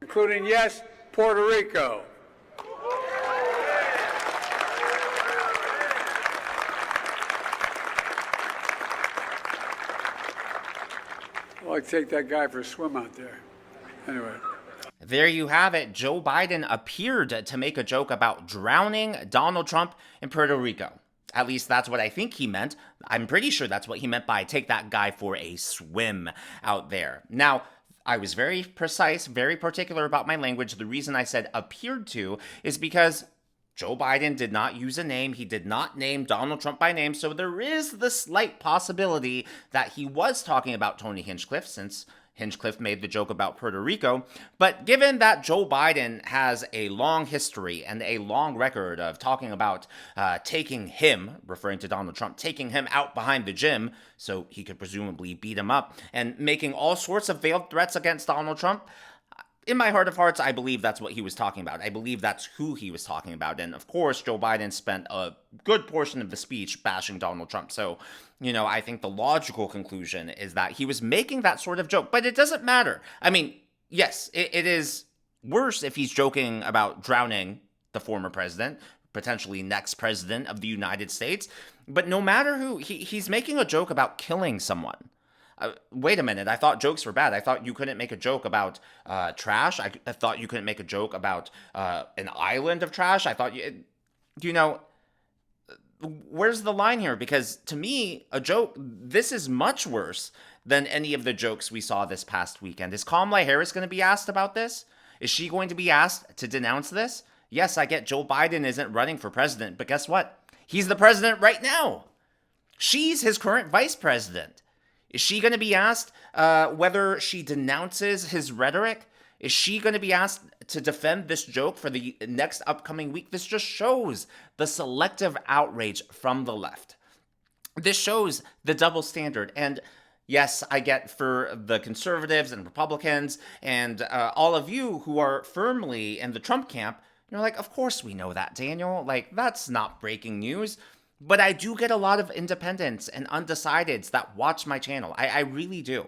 including, yes, Puerto Rico. I'd like to take that guy for a swim out there. Anyway. There you have it. Joe Biden appeared to make a joke about drowning Donald Trump in Puerto Rico. At least that's what I think he meant. I'm pretty sure that's what he meant by take that guy for a swim out there. Now, I was very precise, very particular about my language. The reason I said appeared to is because Joe Biden did not use a name. He did not name Donald Trump by name. So there is the slight possibility that he was talking about Tony Hinchcliffe, since Hinchcliffe made the joke about Puerto Rico. But given that Joe Biden has a long history and a long record of talking about taking him, referring to Donald Trump, taking him out behind the gym so he could presumably beat him up, and making all sorts of veiled threats against Donald Trump, in my heart of hearts, I believe that's what he was talking about. I believe that's who he was talking about. And of course, Joe Biden spent a good portion of the speech bashing Donald Trump. So, I think the logical conclusion is that he was making that sort of joke. But it doesn't matter. I mean, yes, it is worse if he's joking about drowning the former president, potentially next president of the United States. But no matter who, he's making a joke about killing someone. Wait a minute, I thought jokes were bad. I thought you couldn't make a joke about trash. I thought you couldn't make a joke about an island of trash. I thought, where's the line here? Because to me, a joke, this is much worse than any of the jokes we saw this past weekend. Is Kamala Harris going to be asked about this? Is she going to be asked to denounce this? Yes, I get Joe Biden isn't running for president, but guess what? He's the president right now. She's his current vice president. Is she going to be asked whether she denounces his rhetoric? Is she going to be asked to defend this joke for the next upcoming week? This just shows the selective outrage from the left. This shows the double standard. And yes, I get for the conservatives and Republicans and all of you who are firmly in the Trump camp, you're like, of course we know that, Daniel. Like, that's not breaking news. But I do get a lot of independents and undecideds that watch my channel. I really do.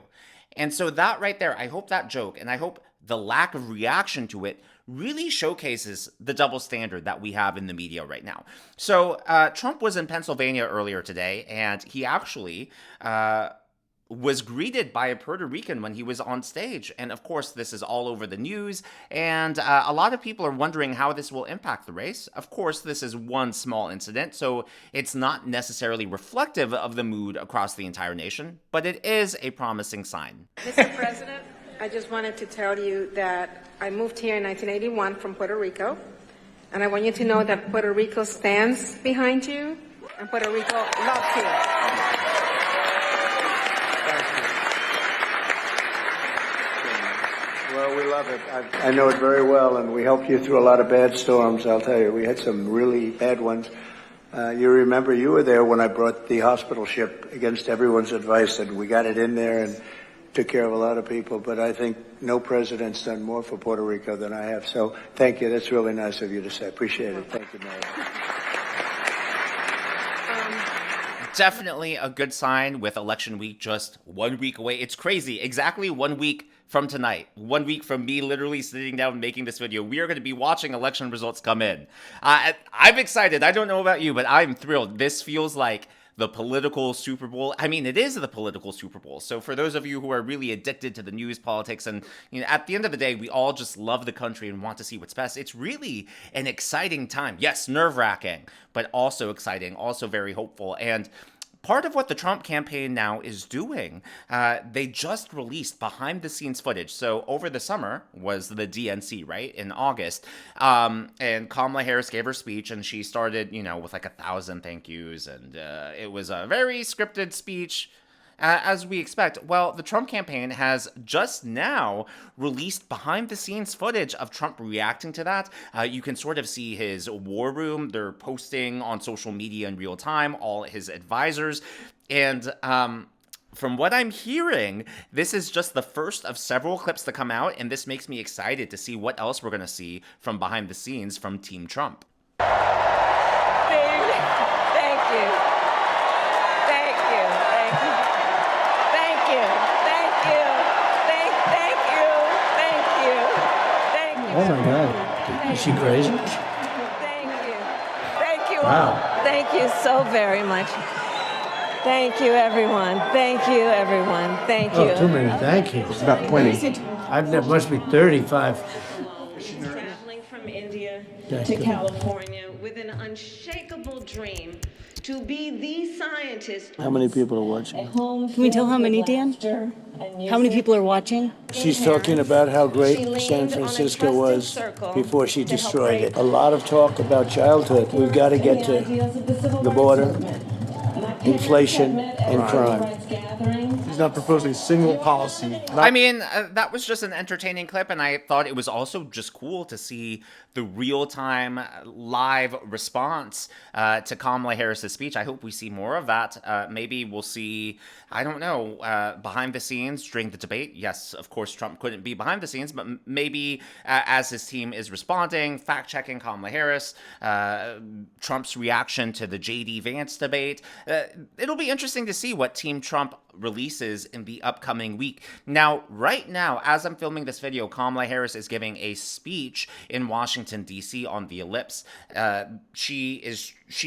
And so that right there, I hope that joke, and I hope the lack of reaction to it really showcases the double standard that we have in the media right now. So Trump was in Pennsylvania earlier today, and he actually was greeted by a Puerto Rican when he was on stage. And of course, this is all over the news, and a lot of people are wondering how this will impact the race. Of course, this is one small incident, so it's not necessarily reflective of the mood across the entire nation, but it is a promising sign. Mr. President, I just wanted to tell you that I moved here in 1981 from Puerto Rico, and I want you to know that Puerto Rico stands behind you, and Puerto Rico loves you. Well, we love it. I know it very well, and we helped you through a lot of bad storms, I'll tell you. We had some really bad ones. You remember you were there when I brought the hospital ship against everyone's advice, and we got it in there and took care of a lot of people. But I think no president's done more for Puerto Rico than I have. So thank you. That's really nice of you to say. Appreciate it. Thank you, Mayor. Definitely a good sign with election week just 1 week away. It's crazy. Exactly 1 week from tonight. 1 week from me literally sitting down and making this video. We are going to be watching election results come in. I'm excited. I don't know about you, but I'm thrilled. This feels like the political Super Bowl. I mean, it is the political Super Bowl. So for those of you who are really addicted to the news, politics, and at the end of the day, we all just love the country and want to see what's best. It's really an exciting time. Yes, nerve-wracking, but also exciting, also very hopeful. And part of what the Trump campaign now is doing, they just released behind-the-scenes footage. So over the summer was the DNC, right, in August, and Kamala Harris gave her speech, and she started, with like 1,000 thank yous, and it was a very scripted speech, as we expect. Well, the Trump campaign has just now released behind-the-scenes footage of Trump reacting to that. You can sort of see his war room. They're posting on social media in real time, all his advisors. And from what I'm hearing, this is just the first of several clips to come out, and this makes me excited to see what else we're going to see from behind the scenes from Team Trump. Oh my God. Is she crazy? Thank you. Thank you Wow. all. Thank you so very much. Thank you, everyone. Thank you, everyone. Thank you. Oh, too many thank yous. It's about 20. There must be 35. Traveling from India Thank to you. California with an unshakable dream to be the scientist. How many people are watching? Can we tell how many, Dan? How many people are watching? She's talking about how great San Francisco was before she destroyed it. A lot of talk about childhood. We've got to get to the border, inflation, and crime. He's not proposing a single policy. I mean, that was just an entertaining clip, and I thought it was also just cool to see the real-time live response to Kamala Harris's speech. I hope we see more of that. Maybe we'll see, I don't know, behind the scenes during the debate. Yes, of course, Trump couldn't be behind the scenes, but maybe as his team is responding, fact-checking Kamala Harris, Trump's reaction to the J.D. Vance debate. It'll be interesting to see what Team Trump releases in the upcoming week. Now, right now, as I'm filming this video, Kamala Harris is giving a speech in Washington, D.C. on the Ellipse. She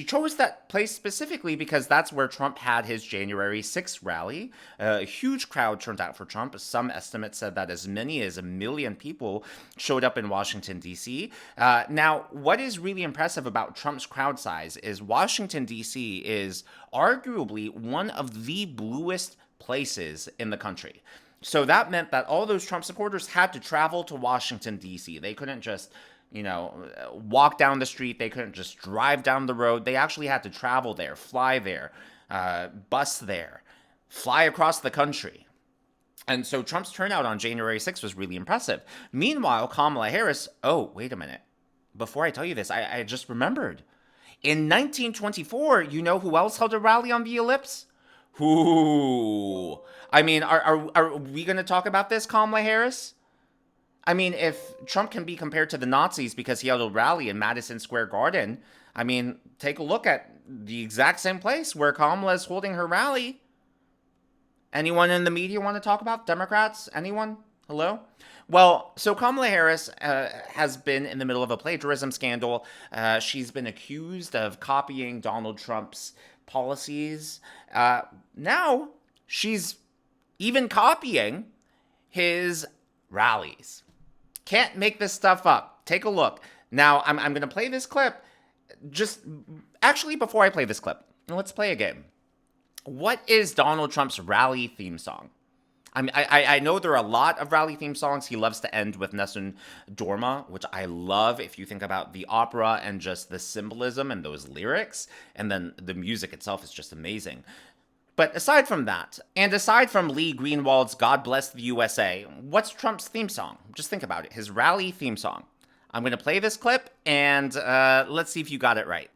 chose that place specifically because that's where Trump had his January 6th rally. A huge crowd turned out for Trump. Some estimates said that as many as 1 million people showed up in Washington, D.C. Now, what is really impressive about Trump's crowd size is Washington, D.C. is arguably one of the bluest places in the country. So that meant that all those Trump supporters had to travel to Washington, D.C. They couldn't just, walk down the street. They couldn't just drive down the road. They actually had to travel there, fly there, bus there, fly across the country. And so Trump's turnout on January 6th was really impressive. Meanwhile, Kamala Harris, oh, wait a minute. Before I tell you this, I just remembered. In 1924, you know who else held a rally on the Ellipse? Who? I mean, are we going to talk about this, Kamala Harris? I mean, if Trump can be compared to the Nazis because he held a rally in Madison Square Garden, I mean, take a look at the exact same place where Kamala is holding her rally. Anyone in the media want to talk about? Democrats? Anyone? Hello? Well, so Kamala Harris has been in the middle of a plagiarism scandal. She's been accused of copying Donald Trump's policies. Now, she's even copying his rallies. Can't make this stuff up. Take a look. Now, I'm going to play this clip. Actually, before I play this clip, let's play a game. What is Donald Trump's rally theme song? I know there are a lot of rally theme songs. He loves to end with Nessun Dorma, which I love if you think about the opera and just the symbolism and those lyrics. And then the music itself is just amazing. But aside from that, and aside from Lee Greenwald's God Bless the USA, what's Trump's theme song? Just think about it. His rally theme song. I'm going to play this clip, and let's see if you got it right.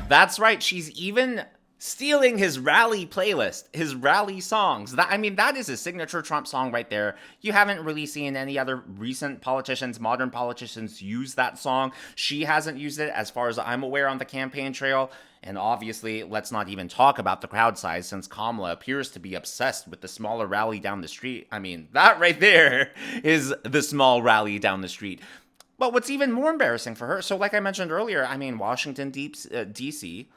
That's right. She's even stealing his rally playlist, his rally songs. That is a signature Trump song right there. You haven't really seen any other recent politicians, modern politicians, use that song. She hasn't used it, as far as I'm aware, on the campaign trail. And obviously, let's not even talk about the crowd size, since Kamala appears to be obsessed with the smaller rally down the street. I mean, that right there is the small rally down the street. But what's even more embarrassing for her, so like I mentioned earlier, Washington, D.C.,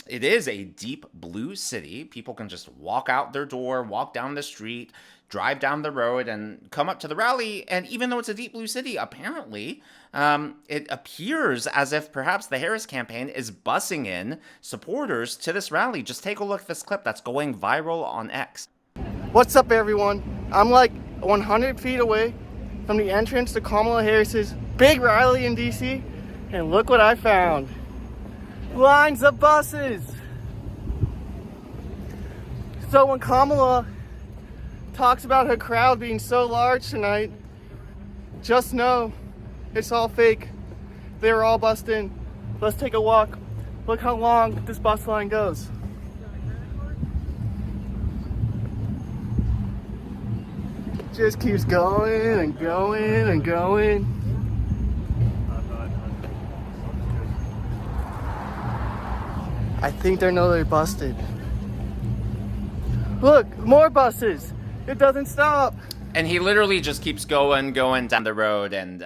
it is a deep blue city. People can just walk out their door, walk down the street, drive down the road, and come up to the rally. And even though it's a deep blue city, apparently, it appears as if perhaps the Harris campaign is bussing in supporters to this rally. Just take a look at this clip that's going viral on X. What's up, everyone? I'm like 100 feet away from the entrance to Kamala Harris's big rally in D.C., and look what I found. Lines of buses. So when Kamala talks about her crowd being so large tonight, just know it's all fake. They were all bussed in. Let's take a walk. Look how long this bus line goes. Just keeps going and going and going. I think they know they're busted. Look, more buses. It doesn't stop. And he literally just keeps going down the road. And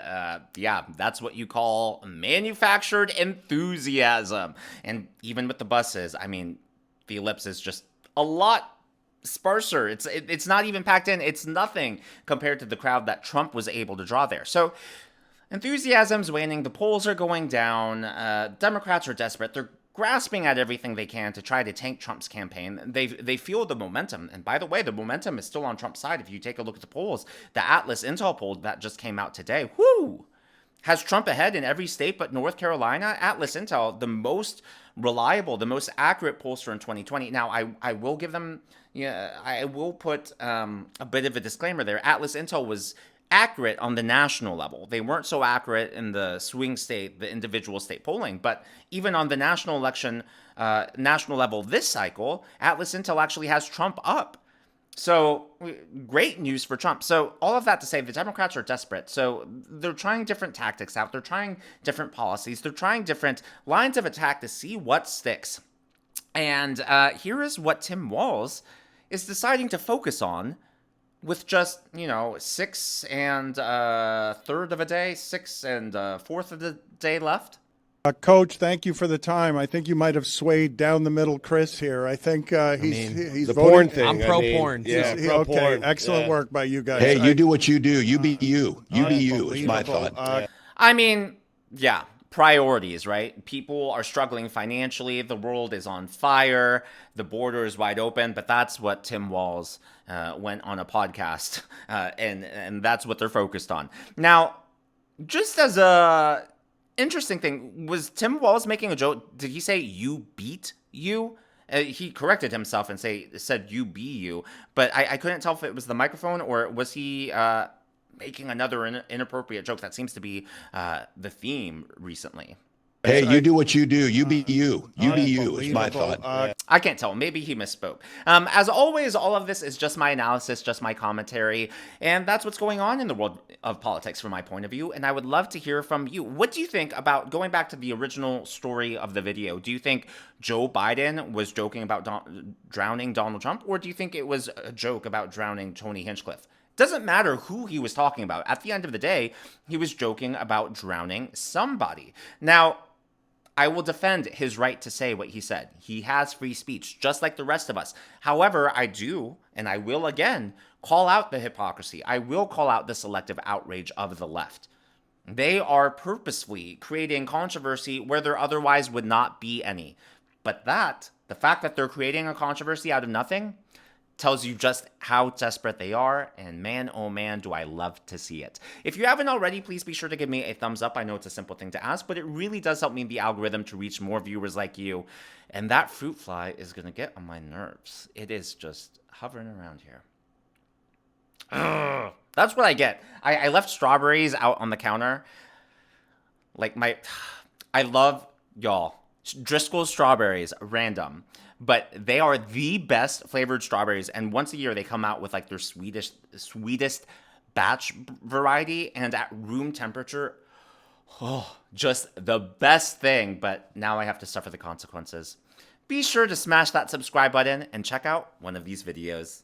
yeah, that's what you call manufactured enthusiasm. And even with the buses, I mean, the ellipse is just a lot sparser. It's not even packed in. It's nothing compared to the crowd that Trump was able to draw there. So enthusiasm's waning. The polls are going down. Democrats are desperate. They're grasping at everything they can to try to tank Trump's campaign. They feel the momentum. And by the way, the momentum is still on Trump's side. If you take a look at the polls, the Atlas Intel poll that just came out today, has Trump ahead in every state but North Carolina. Atlas Intel, the most reliable, the most accurate pollster in 2020. Now, I will give them, I will put a bit of a disclaimer there. Atlas Intel was accurate on the national level. They weren't so accurate in the swing state, the individual state polling, but even on the national election, national level this cycle, Atlas Intel actually has Trump up. So great news for Trump. So all of that to say, the Democrats are desperate. So they're trying different tactics out. They're trying different policies. They're trying different lines of attack to see what sticks. And here is what Tim Walz is deciding to focus on with just, 6 and a third of a day, 6 and a fourth of the day left. Coach, thank you for the time. I think you might have swayed down the middle Chris here. I think he's the voting. porn thing. I'm pro-porn. Yeah, okay, excellent work by you guys. Hey, you do what you do. You be you. You be you is my thought. I mean, yeah, priorities, right? People are struggling financially. The world is on fire. The border is wide open. But that's what Tim Walz went on a podcast, and that's what they're focused on. Now, just as a interesting thing, was Tim Walz making a joke? Did he say you beat you? He corrected himself and said you be you, but I couldn't tell if it was the microphone or was he making another inappropriate joke. That seems to be the theme recently. Hey, you do what you do. You be you. You be you is my thought. I can't tell. Maybe he misspoke. As always, all of this is just my analysis, just my commentary, and that's what's going on in the world of politics from my point of view, and I would love to hear from you. What do you think about, going back to the original story of the video, do you think Joe Biden was joking about drowning Donald Trump, or do you think it was a joke about drowning Tony Hinchcliffe? Doesn't matter who he was talking about. At the end of the day, he was joking about drowning somebody. Now, I will defend his right to say what he said. He has free speech, just like the rest of us. However, I do, and I will again, call out the hypocrisy. I will call out the selective outrage of the left. They are purposefully creating controversy where there otherwise would not be any. But the fact that they're creating a controversy out of nothing, tells you just how desperate they are, and man, oh man, do I love to see it. If you haven't already, please be sure to give me a thumbs up. I know it's a simple thing to ask, but it really does help me in the algorithm to reach more viewers like you. And that fruit fly is going to get on my nerves. It is just hovering around here. Ugh. That's what I get. I left strawberries out on the counter. I love, y'all, Driscoll's strawberries, random. But they are the best flavored strawberries, and once a year they come out with their sweetest batch variety, and at room temperature, just the best thing. But now I have to suffer the consequences. Be sure to smash that subscribe button and check out one of these videos.